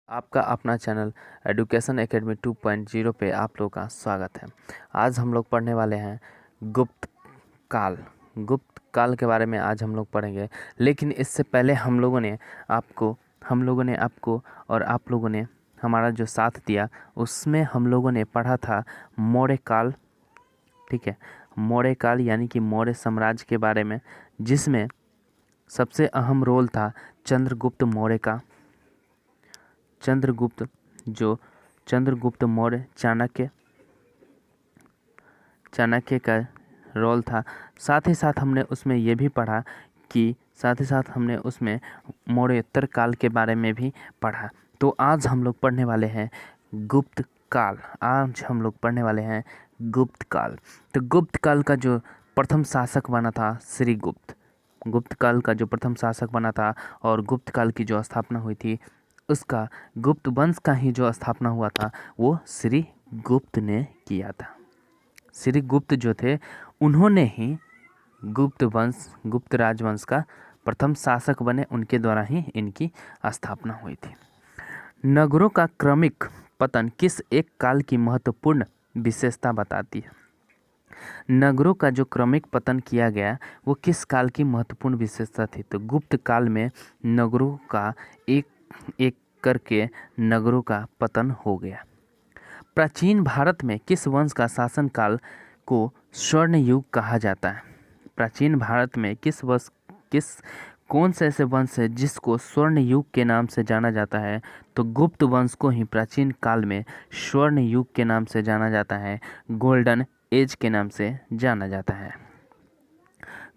आपका अपना channel education academy 2.0 पे आप लोगों का स्वागत है। आज हम लोग पढ़ने वाले हैं गुप्त काल। गुप्त काल के बारे में आज हम लोग पढ़ेंगे, लेकिन इससे पहले हम लोगों ने आपको और आप लोगों ने हमारा जो साथ दिया उसमें हम लोगों ने पढ़ा था मौर्य काल। ठीक है, मौर्य काल यानी कि मौर्य साम्राज्य के बारे में, जिसमें सबसे अहम रोल था चंद्रगुप्त मौर्य का। चंद्रगुप्त मौर्य चाणक्य का रोल था। साथ ही साथ हमने उसमें मौर्योत्तर काल के बारे में भी पढ़ा। तो आज हम लोग पढ़ने वाले हैं गुप्त काल। तो गुप्त काल का जो प्रथम शासक बना था श्रीगुप्त। गुप्त काल का जो प्रथम शासक बना था और गुप्त काल की जो स्थापना हुई थी, उसका गुप्त वंश का ही जो स्थापना हुआ था वो श्रीगुप्त ने किया था। श्रीगुप्त जो थे उन्होंने ही गुप्त राजवंश का प्रथम शासक बने, उनके द्वारा ही इनकी स्थापना हुई थी। नगरों का क्रमिक पतन किस एक काल की महत्वपूर्ण विशेषता बताती है? नगरों का जो क्रमिक पतन किया गया वो किस काल की महत्वपूर्ण विशेषता थी? तो गुप्त काल में नगरों का एक एक करके नगरों का पतन हो गया। प्राचीन भारत में किस वंश का शासन काल को स्वर्ण युग कहा जाता है? प्राचीन भारत में कौन से ऐसे वंश है जिसको स्वर्ण युग के नाम से जाना जाता है? तो गुप्त वंश को ही प्राचीन काल में स्वर्ण युग के नाम से जाना जाता है, गोल्डन एज के नाम से जाना जाता है।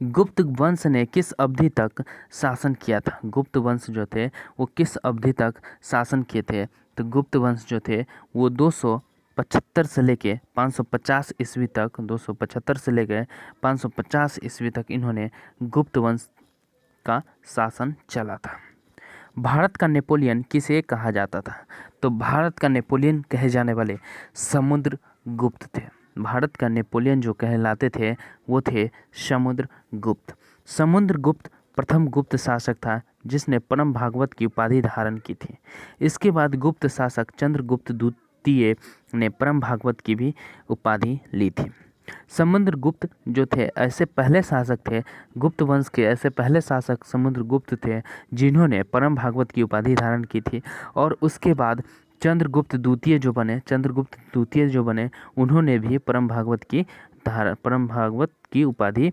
गुप्त वंश ने किस अवधि तक शासन किया था? गुप्त वंश जो थे वो किस अवधि तक शासन किए थे? तो गुप्त वंश जो थे वो 275 से लेके 550 ईस्वी तक 275 से लेके 550 ईस्वी तक इन्होंने गुप्त वंश का शासन चला था। भारत का नेपोलियन किसे कहा जाता था? तो भारत का नेपोलियन कहे जाने वाले समुद्रगुप्त थे। भारत का नेपोलियन जो कहलाते थे वो थे समुद्रगुप्त। समुद्रगुप्त प्रथम गुप्त शासक था जिसने परम भागवत की उपाधि धारण की थी। इसके बाद गुप्त शासक चंद्रगुप्त द्वितीय ने परम भागवत की भी उपाधि ली थी। समुद्रगुप्त जो थे ऐसे पहले शासक थे, गुप्त वंश के ऐसे पहले शासक समुद्रगुप्त थे जिन्होंने परम भागवत की उपाधि धारण की थी। और उसके बाद चंद्रगुप्त द्वितीय जो बने उन्होंने भी परम भागवत की उपाधि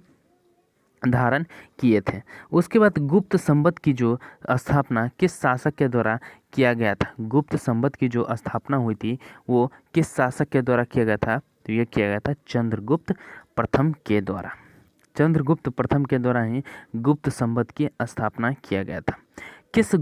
धारण किए थे। उसके बाद गुप्त संवत की जो स्थापना किस शासक के द्वारा किया गया था? गुप्त संवत की जो स्थापना हुई थी वो किस शासक के द्वारा किया गया था? तो ये किया गया था चंद्रगुप्त प्रथम के द्वारा। चंद्रगुप्त प्रथम के द्वारा ही गुप्त संवत की स्थापना किया गया था। किस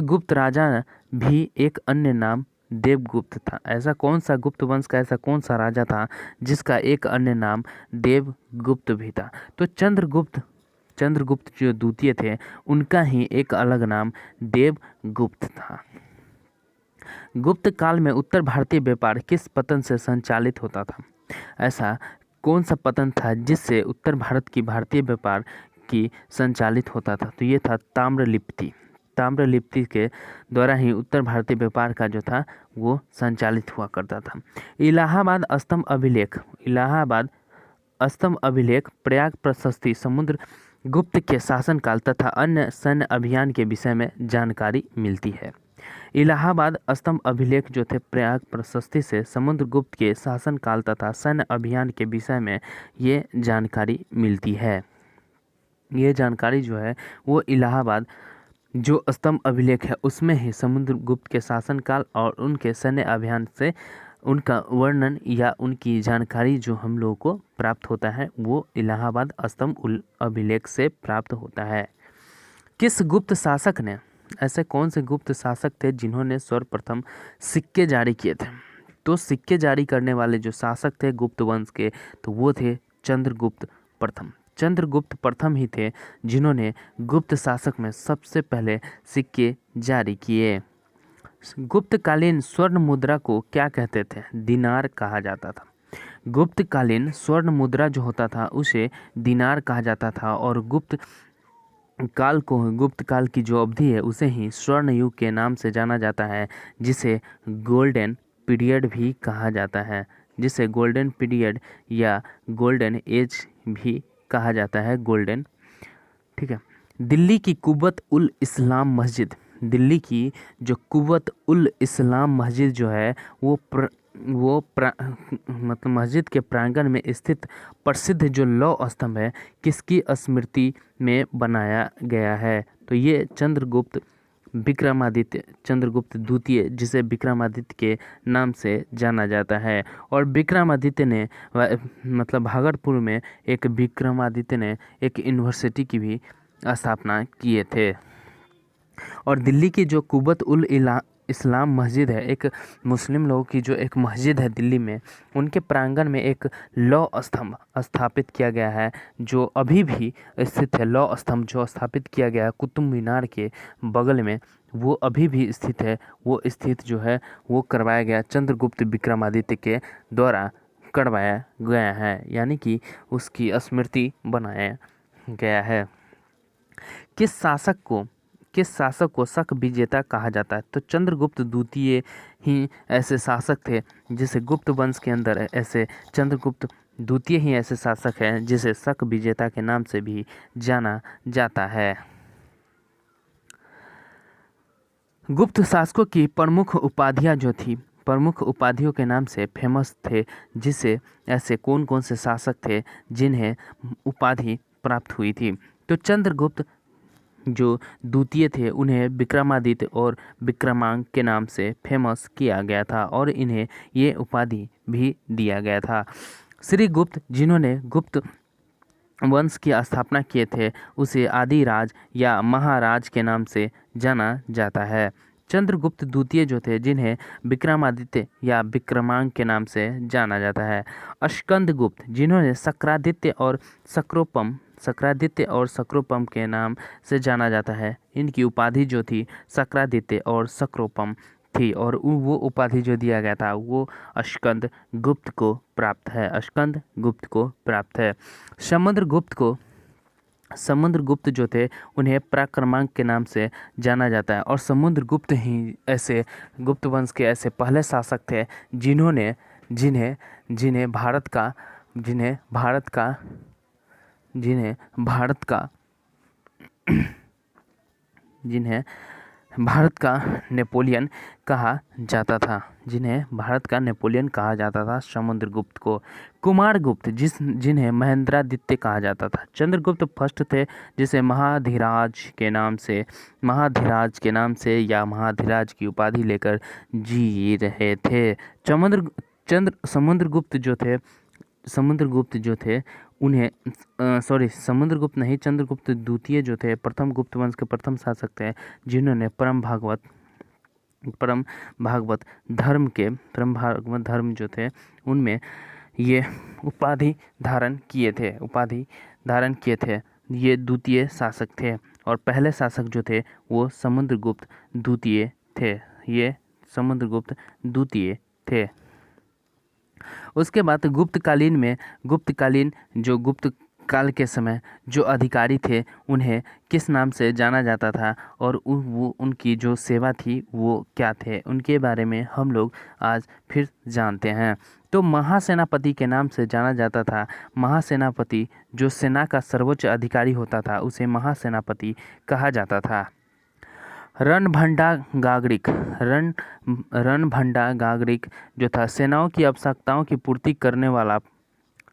गुप्त राजा भी एक अन्य नाम देवगुप्त था? ऐसा कौन सा गुप्त वंश का ऐसा कौन सा राजा था जिसका एक अन्य नाम देवगुप्त भी था? तो चंद्रगुप्त जो द्वितीय थे उनका ही एक अलग नाम देवगुप्त था। गुप्त काल में उत्तर भारतीय व्यापार किस पतन से संचालित होता था? ऐसा कौन सा पतन था जिससे उत्तर भारत की भारतीय व्यापार की संचालित होता था? तो ये था ताम्रलिप्ति के द्वारा ही उत्तर भारतीय व्यापार का जो था वो संचालित हुआ करता था। इलाहाबाद स्तंभ अभिलेख प्रयाग प्रशस्ति समुद्रगुप्त के शासनकाल तथा अन्य सैन्य अभियान के विषय में जानकारी मिलती है। इलाहाबाद स्तंभ अभिलेख जो थे प्रयाग प्रशस्ति से समुद्रगुप्त के शासनकाल तथा सैन्य अभियान के विषय में ये जानकारी मिलती है। ये जानकारी जो है वो इलाहाबाद जो स्तंभ अभिलेख है उसमें ही समुद्रगुप्त के शासनकाल और उनके सैन्य अभियान से उनका वर्णन या उनकी जानकारी जो हम लोगों को प्राप्त होता है वो इलाहाबाद स्तंभ अभिलेख से प्राप्त होता है। किस गुप्त शासक ने ऐसे कौन से गुप्त शासक थे जिन्होंने सर्वप्रथम सिक्के जारी किए थे? तो सिक्के जारी करने वाले जो शासक थे गुप्त वंश के तो वो थे चंद्रगुप्त प्रथम ही थे जिन्होंने गुप्त शासक में सबसे पहले सिक्के जारी किए। गुप्तकालीन स्वर्ण मुद्रा को क्या कहते थे? दिनार कहा जाता था। गुप्तकालीन स्वर्ण मुद्रा जो होता था उसे दिनार कहा जाता था। और काल को, गुप्त काल की जो अवधि है उसे ही स्वर्ण युग के नाम से जाना जाता है, जिसे गोल्डन पीरियड भी कहा जाता है, जिसे गोल्डन पीरियड या गोल्डन एज भी कहा जाता है, गोल्डन। ठीक है। दिल्ली की कुव्वत उल इस्लाम मस्जिद, दिल्ली की जो कुव्वत उल इस्लाम मस्जिद जो है मतलब मस्जिद के प्रांगण में स्थित प्रसिद्ध जो लौह स्तंभ है किसकी स्मृति में बनाया गया है? तो ये चंद्रगुप्त विक्रमादित्य, चंद्रगुप्त द्वितीय, जिसे विक्रमादित्य के नाम से जाना जाता है। और विक्रमादित्य ने मतलब भागलपुर में एक विक्रमादित्य ने एक यूनिवर्सिटी की भी स्थापना किए थे। और दिल्ली की जो कुव्वत उल इस्लाम मस्जिद है, एक मुस्लिम लोगों की जो एक मस्जिद है दिल्ली में, उनके प्रांगण में एक लौह स्तंभ स्थापित किया गया है जो अभी भी स्थित है। लौह स्तंभ जो स्थापित किया गया है कुतुब मीनार के बगल में, वो अभी भी स्थित है। वो स्थित जो है वो करवाया गया चंद्रगुप्त विक्रमादित्य के द्वारा करवाया गया है, यानी कि उसकी स्मृति बनाया गया है। किस शासक को शक विजेता कहा जाता है? तो चंद्रगुप्त द्वितीय ही ऐसे शासक थे जिसे गुप्त वंश के अंदर ऐसे चंद्रगुप्त द्वितीय ही ऐसे शासक हैं जिसे शक विजेता के नाम से भी जाना जाता है। गुप्त शासकों की प्रमुख उपाधियां जो थी, प्रमुख उपाधियों के नाम से फेमस थे, जिसे ऐसे कौन कौन से शासक थे जिन्हें उपाधि प्राप्त हुई थी? तो चंद्रगुप्त जो द्वितीय थे उन्हें विक्रमादित्य और विक्रमांक के नाम से फेमस किया गया था और इन्हें ये उपाधि भी दिया गया था। श्री गुप्त, जिन्होंने गुप्त वंश की स्थापना किए थे, उसे आदिराज या महाराज के नाम से जाना जाता है। चंद्रगुप्त द्वितीय जो थे, जिन्हें विक्रमादित्य या विक्रमांक के नाम से जाना जाता है। स्कंदगुप्त, जिन्होंने सक्रादित्य और सक्रोपम के नाम से जाना जाता है। इनकी उपाधि जो थी सक्रादित्य और सक्रोपम थी और वो उपाधि जो दिया गया था वो स्कंद गुप्त को प्राप्त है, स्कंद गुप्त को प्राप्त है। समुद्रगुप्त जो थे उन्हें पराक्रमांक के नाम से जाना जाता है और समुद्रगुप्त ही ऐसे गुप्त वंश के ऐसे पहले शासक थे जिन्हें भारत का नेपोलियन कहा जाता था, समुद्रगुप्त को। कुमारगुप्त, जिन्हें महेंद्रादित्य कहा जाता था। चंद्रगुप्त फर्स्ट थे, जिसे महाधिराज के नाम से या महाधिराज की उपाधि लेकर जी रहे थे। समुद्रगुप्त जो थे उन्हें समुद्रगुप्त नहीं, चंद्रगुप्त द्वितीय जो थे प्रथम गुप्त वंश के प्रथम शासक थे, जिन्होंने परम भागवत धर्म जो थे उनमें ये उपाधि धारण किए थे। ये द्वितीय शासक थे और पहले शासक जो थे वो समुद्रगुप्त द्वितीय थे। उसके बाद गुप्त काल के समय जो अधिकारी थे उन्हें किस नाम से जाना जाता था और उनकी जो सेवा थी वो क्या थे, उनके बारे में हम लोग आज फिर जानते हैं। तो महासेनापति के नाम से जाना जाता था। महासेनापति जो सेना का सर्वोच्च अधिकारी होता था उसे महासेनापति कहा जाता था। रणभंडा गागरिक जो था, सेनाओं की आवश्यकताओं की पूर्ति करने वाला,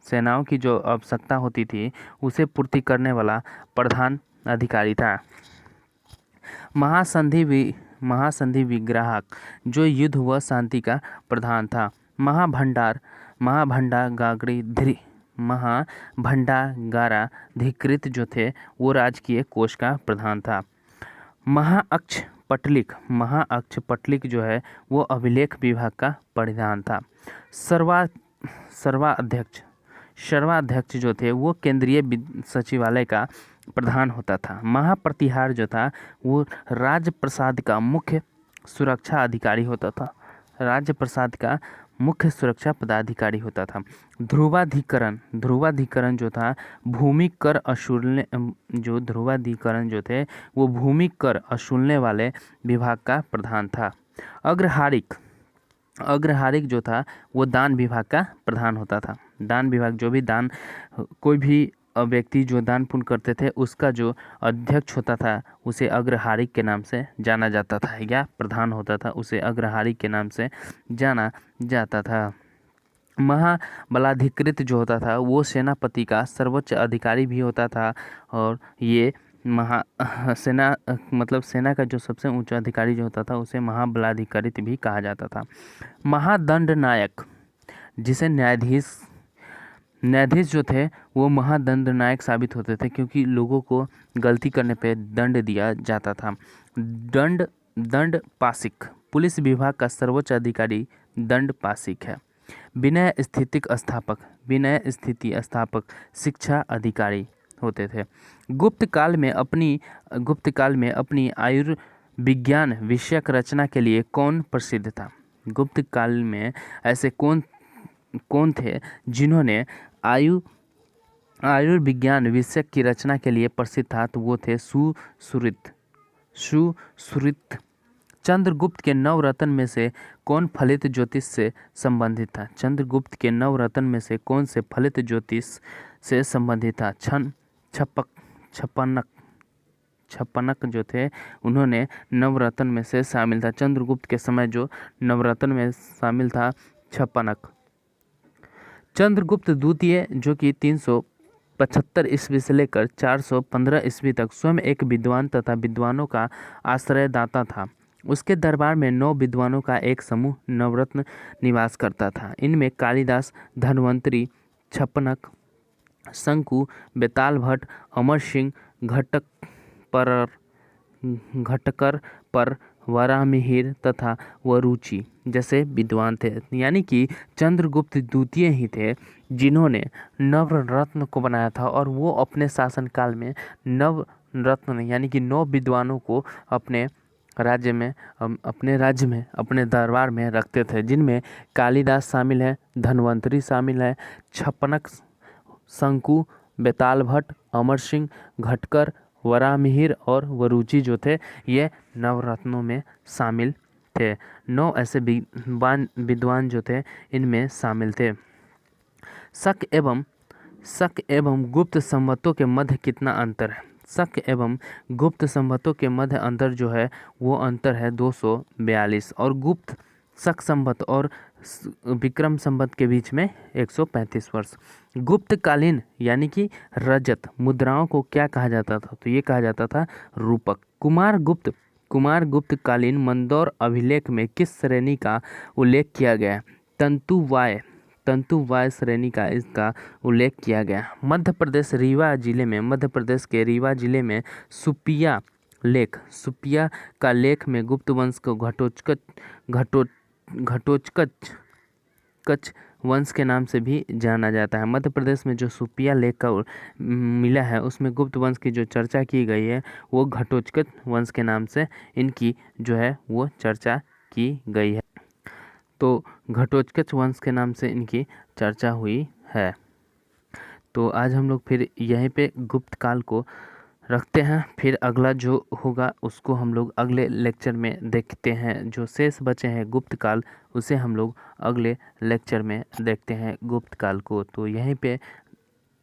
सेनाओं की जो आवश्यकता होती थी उसे पूर्ति करने वाला प्रधान अधिकारी था। महासंधि विग्राहक जो युद्ध व शांति का प्रधान था। महाभंडागाराधिकृत जो थे वो राजकीय कोष का प्रधान था। महाअक्ष पटलिक जो है वो अभिलेख विभाग का प्रधान था। सर्वाध्यक्ष जो थे वो केंद्रीय सचिवालय का प्रधान होता था। महाप्रतिहार जो था वो राज्य प्रसाद का मुख्य सुरक्षा अधिकारी होता था। राज्य प्रसाद का मुख्य सुरक्षा पदाधिकारी होता था। ध्रुवाधिकरण जो था भूमि कर असूलने जो ध्रुवाधिकरण जो थे वो भूमि कर असूलने वाले विभाग का प्रधान था। अग्रहारिक जो था वो दान विभाग का प्रधान होता था। दान विभाग जो भी दान कोई भी व्यक्ति जो दान पुण्य करते थे उसका जो अध्यक्ष होता था उसे अग्रहारिक के नाम से जाना जाता था, या प्रधान होता था उसे अग्रहारिक के नाम से जाना जाता था। महाबलाधिकृत जो होता था वो सेनापति का सर्वोच्च अधिकारी भी होता था, और ये सेना मतलब सेना का जो सबसे ऊंचा अधिकारी जो होता था उसे महाबलाधिकृत भी कहा जाता था। महादंड नायक, जिसे न्यायाधीश जो थे वो महादंड नायक साबित होते थे, क्योंकि लोगों को गलती करने पे दंड दिया जाता था। दंड पाशिक, पुलिस विभाग का सर्वोच्च अधिकारी दंड पाशिक है। विनय स्थिति स्थापक शिक्षा अधिकारी होते थे। गुप्त काल में अपनी आयुर्विज्ञान विषयक रचना के लिए कौन प्रसिद्ध था? गुप्त काल में ऐसे कौन थे जिन्होंने आयुर्विज्ञान विषय की रचना के लिए प्रसिद्ध था? तो वो थे सुश्रुत। चंद्रगुप्त के नवरत्न में से कौन फलित ज्योतिष से संबंधित था? चंद्रगुप्त के नवरत्न में से कौन से फलित ज्योतिष से संबंधित था? छप्पनक जो थे उन्होंने नवरत्न में से शामिल था। चंद्रगुप्त के समय जो नवरत्न में शामिल था छप्पनक। चंद्रगुप्त द्वितीय जो कि 375 ईस्वी से लेकर 415 ईस्वी तक स्वयं एक विद्वान तथा विद्वानों का आश्रयदाता था। उसके दरबार में 9 विद्वानों का एक समूह नवरत्न निवास करता था। इनमें कालिदास, धन्वंतरि, छप्पनक, शंकु, बेताल भट्ट, अमर सिंह, घटकर पर, वराहमिहिर तथा वरुचि जैसे विद्वान थे। यानी कि चंद्रगुप्त द्वितीय ही थे जिन्होंने नवरत्न को बनाया था, और वो अपने शासनकाल में नवरत्न यानी कि 9 विद्वानों को अपने राज्य में अपने दरबार में रखते थे, जिनमें कालिदास शामिल है, धन्वंतरि शामिल है, छप्पनक, शंकु, बेताल भट्ट, अमर सिंह, घटकर, वराहमिहिर और वरुचि जो थे ये नवरत्नों में शामिल थे। 9 ऐसे विद्वान जो थे इनमें शामिल थे। शक एवं गुप्त संवतों के मध्य कितना अंतर है? शक एवं गुप्त संवतों के मध्य अंतर जो है वो अंतर है 242, और गुप्त शक संवत और विक्रम संवत के बीच में 135 वर्ष। गुप्तकालीन यानी कि रजत मुद्राओं को क्या कहा जाता था? तो ये कहा जाता था रूपक। कुमारगुप्त कालीन मंदौर अभिलेख में किस श्रेणी का उल्लेख किया गया? तंतुवाय श्रेणी का इसका उल्लेख किया गया। मध्य प्रदेश के रीवा जिले में सुपिया का लेख में गुप्त वंश को घटोत्कच वंश के नाम से भी जाना जाता है। मध्य प्रदेश में जो सुपिया लेख का मिला है उसमें गुप्त वंश की जो चर्चा की गई है वो घटोत्कच वंश के नाम से इनकी जो है वो चर्चा की गई है। तो घटोत्कच वंश के नाम से इनकी चर्चा हुई है। तो आज हम लोग फिर यहीं पे गुप्त काल को रखते हैं, फिर अगला जो होगा उसको हम लोग अगले लेक्चर में देखते हैं। जो शेष बचे हैं गुप्त काल उसे हम लोग अगले लेक्चर में देखते हैं गुप्त काल को। तो यहीं पे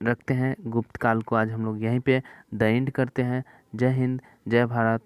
रखते हैं गुप्त काल को, आज हम लोग यहीं पे द एंड करते हैं। जय हिंद, जय भारत।